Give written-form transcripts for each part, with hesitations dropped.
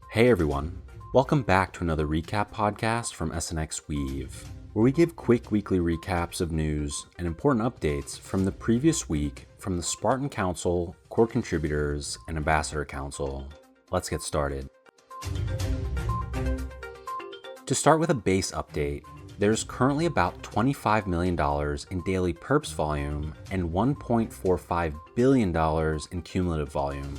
Hey everyone, welcome back to another recap podcast from SNXweave, where we give quick weekly recaps of news and important updates from the previous week from the Spartan Council, core contributors, and Ambassador Council. Let's get started. To start with a base update, there's currently about $25 million in daily perps volume and $1.45 billion in cumulative volume.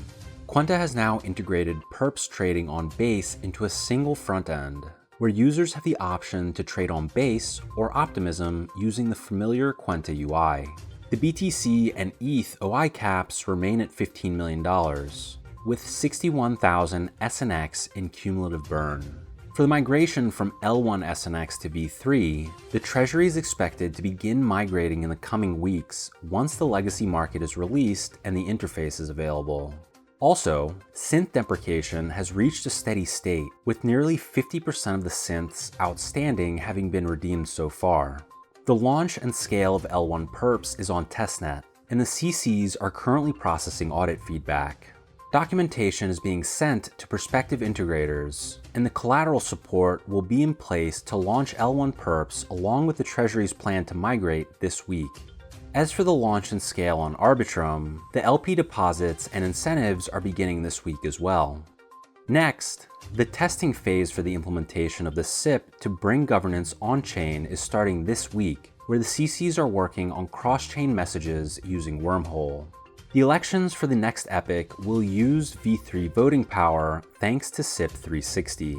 Quanta has now integrated perps trading on Base into a single front end, where users have the option to trade on Base or Optimism using the familiar Quanta UI. The BTC and ETH OI caps remain at $15 million, with 61,000 SNX in cumulative burn. For the migration from L1 SNX to V3, the Treasury is expected to begin migrating in the coming weeks once the legacy market is released and the interface is available. Also, synth deprecation has reached a steady state, with nearly 50% of the synths outstanding having been redeemed so far. The launch and scale of L1 perps is on testnet, and the CCs are currently processing audit feedback. Documentation is being sent to prospective integrators, and the collateral support will be in place to launch L1 perps along with the Treasury's plan to migrate this week. As for the launch and scale on Arbitrum, the LP deposits and incentives are beginning this week as well. Next, the testing phase for the implementation of the SIP to bring governance on-chain is starting this week, where the CCs are working on cross-chain messages using Wormhole. The elections for the next epoch will use V3 voting power thanks to SIP 360.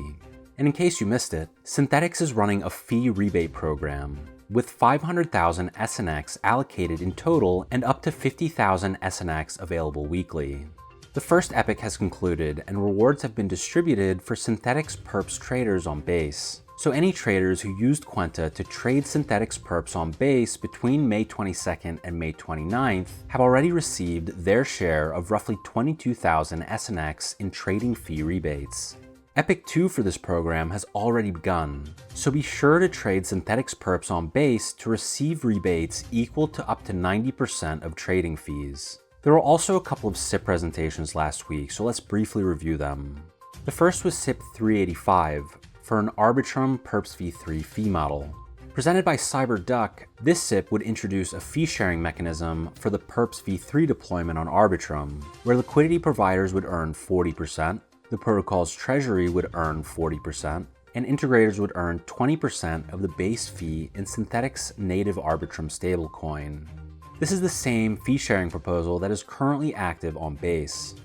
And in case you missed it, Synthetix is running a fee rebate program, with 500,000 SNX allocated in total and up to 50,000 SNX available weekly. The first epoch has concluded and rewards have been distributed for Synthetix perps traders on Base. So any traders who used Quanta to trade Synthetix perps on Base between May 22nd and May 29th have already received their share of roughly 22,000 SNX in trading fee rebates. Epoch 2 for this program has already begun, so be sure to trade Synthetix perps on Base to receive rebates equal to up to 90% of trading fees. There were also a couple of SIP presentations last week, so let's briefly review them. The first was SIP 385 for an Arbitrum perps v3 fee model. Presented by CyberDuck, this SIP would introduce a fee-sharing mechanism for the perps v3 deployment on Arbitrum, where liquidity providers would earn 40%, the protocol's treasury would earn 40%, and integrators would earn 20% of the base fee in Synthetix native Arbitrum stablecoin. This is the same fee-sharing proposal that is currently active on Base.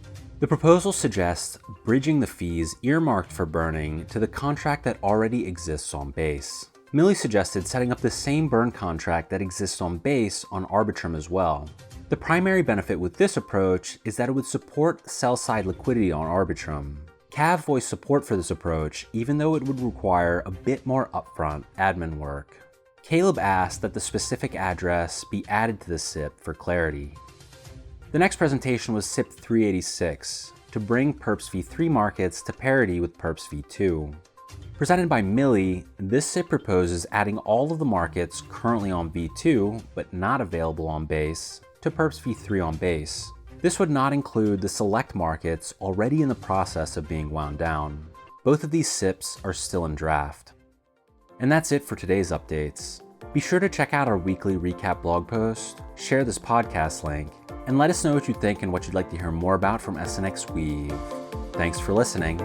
The proposal suggests bridging the fees earmarked for burning to the contract that already exists on Base. Millie suggested setting up the same burn contract that exists on Base on Arbitrum as well. The primary benefit with this approach is that it would support sell-side liquidity on Arbitrum. Cav voiced support for this approach, even though it would require a bit more upfront admin work. Caleb asked that the specific address be added to the SIP for clarity. The next presentation was SIP 386 to bring perps v3 markets to parity with perps v2. Presented by Millie, this SIP proposes adding all of the markets currently on v2 but not available on Base to perps v3 on Base. This would not include the select markets already in the process of being wound down. Both of these SIPs are still in draft. And that's it for today's updates. Be sure to check out our weekly recap blog post, share this podcast link, and let us know what you think and what you'd like to hear more about from SNXweave. Thanks for listening.